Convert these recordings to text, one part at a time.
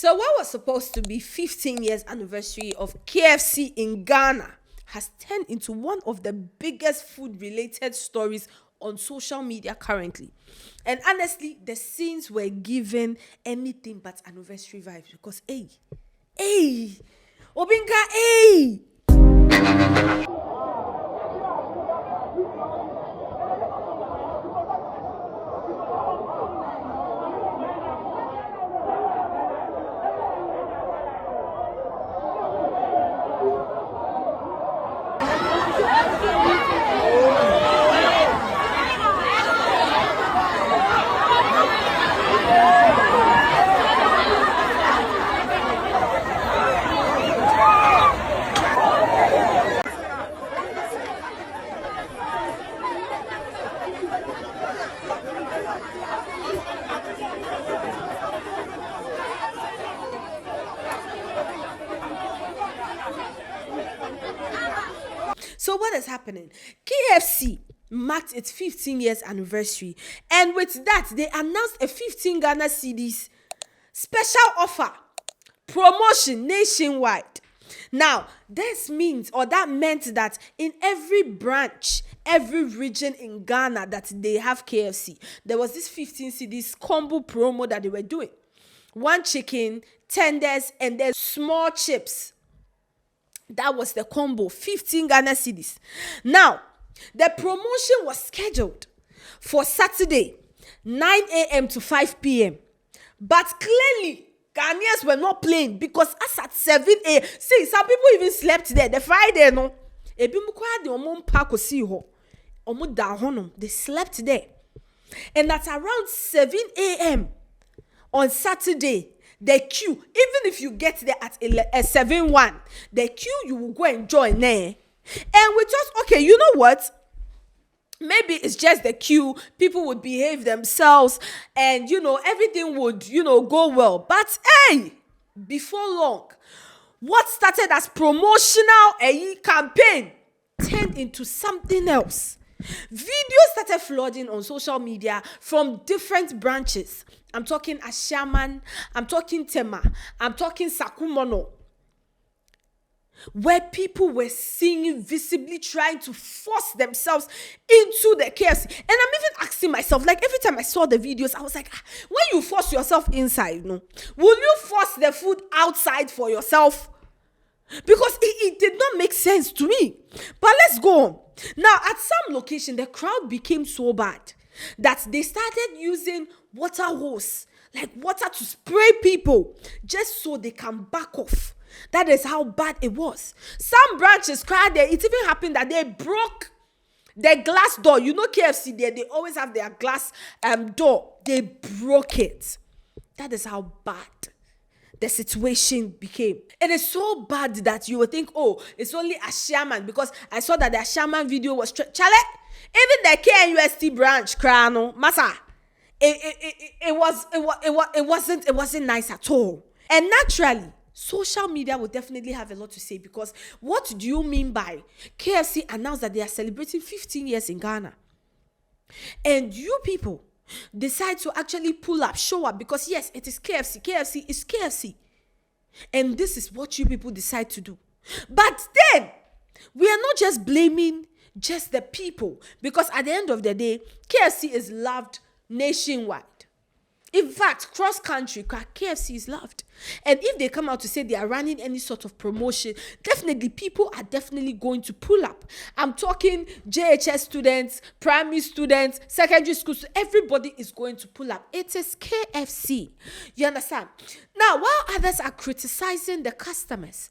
So what was supposed to be 15 years anniversary of KFC in Ghana has turned into one of the biggest food related stories on social media currently. And honestly, the scenes were given anything but anniversary vibes because hey, Obinka, hey. So what is happening? KFC marked its 15 years anniversary, and with that, they announced a 15 Ghana cedis special offer promotion nationwide. Now, that meant that in every branch, every region in Ghana that they have KFC, there was this 15 cedis combo promo that they were doing. One chicken, tenders, and then small chips. That was the combo, 15 Ghana cedis. Now, the promotion was scheduled for Saturday, 9 a.m. to 5 p.m. But clearly, Ghanaians were not playing because as at 7 a.m. See, some people even slept there. The Friday, no. They slept there. And at around 7 a.m. on Saturday, the queue, even if you get there at 7:1, the queue you will go and join there. And we just, okay, you know what? Maybe it's just the queue, people would behave themselves, and everything would, go well. But hey, before long, what started as promotional campaign turned into something else. Videos started flooding on social media from different branches. I'm talking Ashaman, I'm talking Tema, I'm talking Sakumono, where people were seen visibly trying to force themselves into the KFC. And I'm even asking myself, like every time I saw the videos, I was like, when you force yourself inside, will you force the food outside for yourself? Because it did not make sense to me. But let's go on. Now, at some location, the crowd became so bad that they started using water hose, like water to spray people, just so they can back off. That is how bad it was. Some branches cried there. It even happened that they broke the glass door. KFC there, they always have their glass door. They broke it. That is how bad the situation became. It is so bad that you would think, oh, it's only a shaman, because I saw that the shaman video was Charley. Even the KNUST branch, Krano, Masa, it wasn't nice at all. And naturally, social media will definitely have a lot to say, because what do you mean by KFC announced that they are celebrating 15 years in Ghana? And you people decide to actually pull up, show up, because yes, it is KFC. KFC is KFC. And this is what you people decide to do. But then, we are not just blaming just the people, because at the end of the day, KFC is loved nationwide. In fact, cross-country, KFC is loved. And if they come out to say they are running any sort of promotion, definitely people are definitely going to pull up. I'm talking JHS students, primary students, secondary schools. Everybody is going to pull up. It is KFC. You understand? Now, while others are criticizing the customers,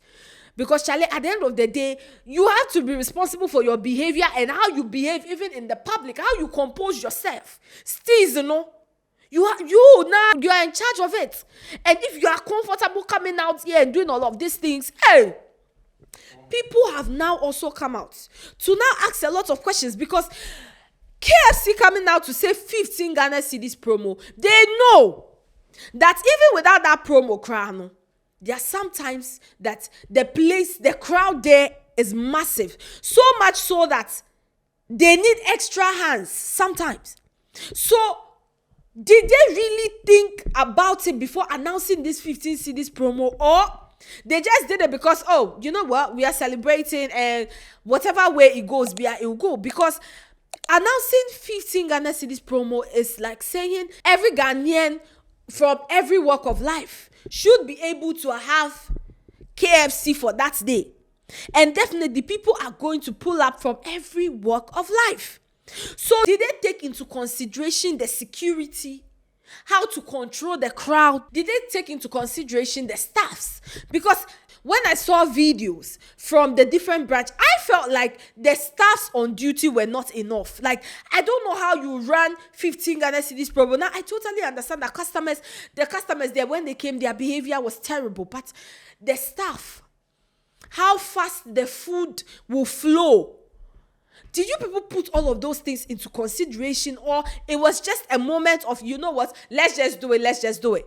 because Charley, at the end of the day, you have to be responsible for your behavior and how you behave even in the public, how you compose yourself. Still, you are in charge of it. And if you are comfortable coming out here and doing all of these things, hey, people have now also come out to now ask a lot of questions, because KFC coming out to say 15 Ghana cedis promo, they know that even without that promo, Krano, there are sometimes that the crowd there is massive. So much so that they need extra hands sometimes. So Did they really think about it before announcing this 15 cedis promo, or they just did it because, oh, you know what, we are celebrating and whatever way it goes, it will go? Because announcing 15 Ghana cedis promo is like saying every Ghanaian from every walk of life should be able to have KFC for that day. And definitely people are going to pull up from every walk of life. So did they take into consideration the security, how to control the crowd? Did they take into consideration the staffs? Because when I saw videos from the different branch, I felt like the staffs on duty were not enough. Like, I don't know how you run 15 Ghana cedis promo. Now, I totally understand that the customers there, when they came, their behavior was terrible. But the staff, how fast the food will flow, did you people put all of those things into consideration, or it was just a moment of, you know what, let's just do it?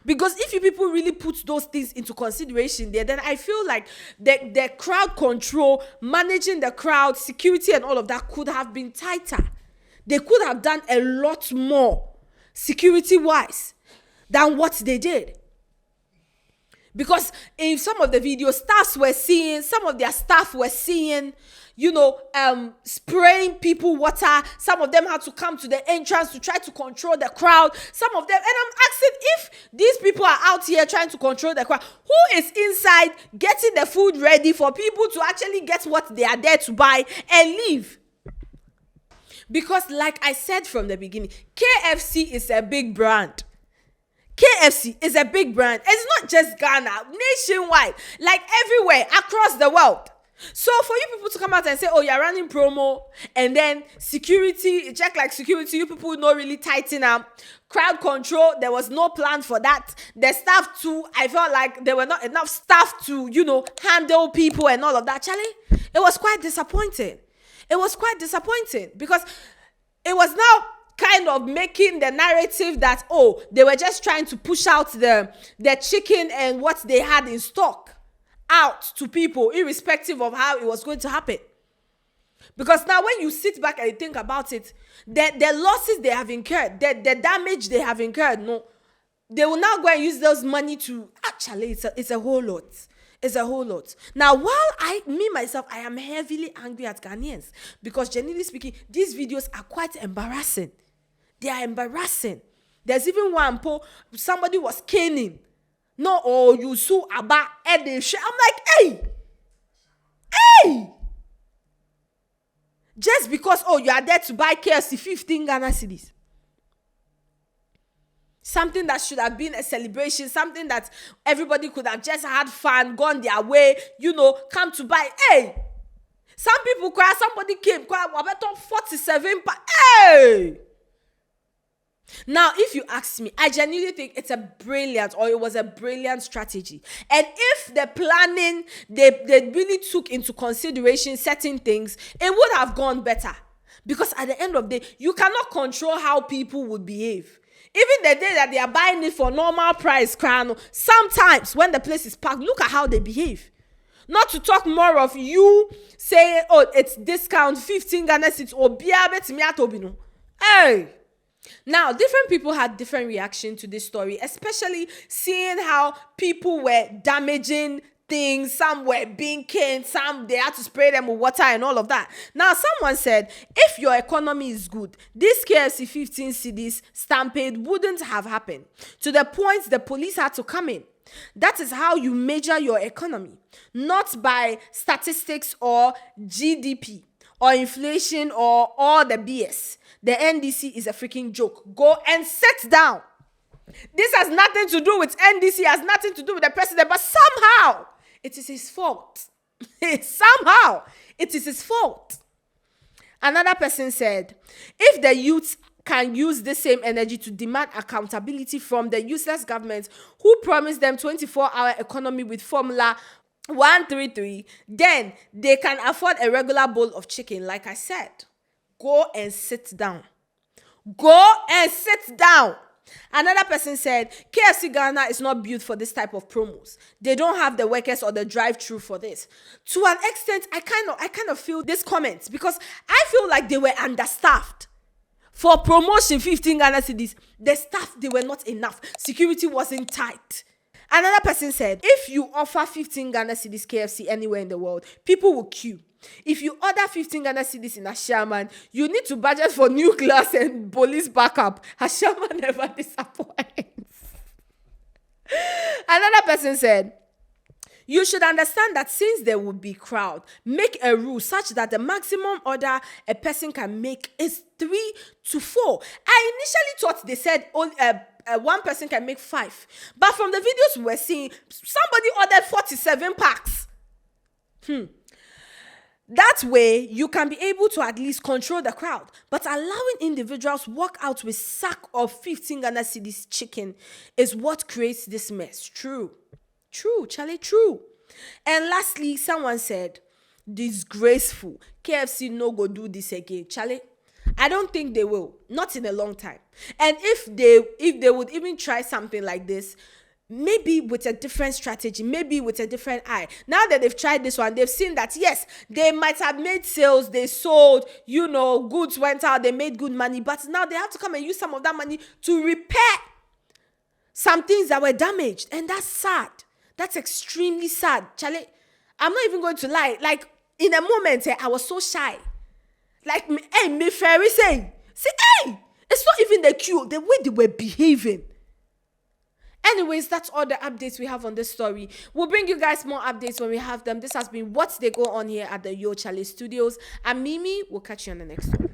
Because if you people really put those things into consideration there, then I feel like the crowd control, managing the crowd, security and all of that could have been tighter. They could have done a lot more security-wise than what they did. Because in some of the videos, some of their staff were seeing, spraying people water. Some of them had to come to the entrance to try to control the crowd. Some of them, and I'm asking, if these people are out here trying to control the crowd, who is inside getting the food ready for people to actually get what they are there to buy and leave? Because like I said from the beginning, KFC is a big brand. KFC is a big brand. It's not just Ghana, nationwide, like everywhere across the world. So for you people to come out and say, oh, you're running promo, and then security, check like security, you people not really tighten up. Crowd control, there was no plan for that. The staff too, I felt like there were not enough staff to, handle people and all of that. Charley, it was quite disappointing. Because it was now kind of making the narrative that, oh, they were just trying to push out the chicken and what they had in stock out to people, irrespective of how it was going to happen. Because now when you sit back and you think about it, the losses they have incurred, the damage they have incurred, no, they will now go and use those money to, actually, it's a whole lot. It's a whole lot. Now, while I am heavily angry at Ghanaians, because generally speaking, these videos are quite embarrassing. They are embarrassing. There's even one somebody was caning. No, oh, you saw about Edish. I'm like, hey! Just because, oh, you are there to buy KFC 15 Ghana cedis. Something that should have been a celebration, something that everybody could have just had fun, gone their way, come to buy. Hey! Some people cry, somebody came, cry, 47 hey! Now, if you ask me, I genuinely think it was a brilliant strategy. And if the planning, they really took into consideration certain things, it would have gone better. Because at the end of the day, you cannot control how people would behave. Even the day that they are buying it for normal price, sometimes when the place is packed, look at how they behave. Not to talk more of you saying, oh, it's discount 15 Ghana cedis or biabet. Hey! Now, different people had different reaction to this story, especially seeing how people were damaging things. Some were being caned, some they had to spray them with water and all of that. Now, someone said, if your economy is good, this KFC 15 cedis stampede wouldn't have happened, to the point the police had to come in. That is how you measure your economy, not by statistics or GDP or inflation or all the BS. The NDC is a freaking joke. Go and sit down. This has nothing to do with NDC, has nothing to do with the president, but somehow it is his fault. Somehow it is his fault. Another person said, if the youth can use the same energy to demand accountability from the useless government who promised them 24-hour economy with Formula 133, then they can afford a regular bowl of chicken. Like I said, go and sit down. Go and sit down. Another person said, KFC Ghana is not built for this type of promos. They don't have the workers or the drive-through for this. To an extent, I kind of feel this comment, because I feel like they were understaffed For promotion, 15 Ghana cedis. The staff, they were not enough. Security wasn't tight. Another person said, if you offer 15 Ghana cedis KFC anywhere in the world, people will queue. If you order 15 Ghana cedis in Ashaman, you need to budget for new class and police backup. Ashaman never disappoints. Another person said, you should understand that since there will be crowd, make a rule such that the maximum order a person can make is 3 to 4. I initially thought they said only, one person can make 5. But from the videos we were seeing, somebody ordered 47 packs. That way, you can be able to at least control the crowd. But allowing individuals walk out with sack of 15 Ghana cedis chicken is what creates this mess. True, Charlie, true. And lastly, someone said, disgraceful. KFC no go do this again. Charlie, I don't think they will. Not in a long time. And if they would even try something like this, maybe with a different strategy, maybe with a different eye. Now that they've tried this one, they've seen that, yes, they might have made sales, they sold, goods went out, they made good money, but now they have to come and use some of that money to repair some things that were damaged. And that's sad. That's extremely sad. Charlie, I'm not even going to lie. Like, in a moment, I was so shy. Like, me fairy saying, see, it's not even the queue, the way they were behaving. Anyways, that's all the updates we have on this story. We'll bring you guys more updates when we have them. This has been What They Go On here at the Yo Charley Studios. I'm Mimi. We'll catch you on the next one.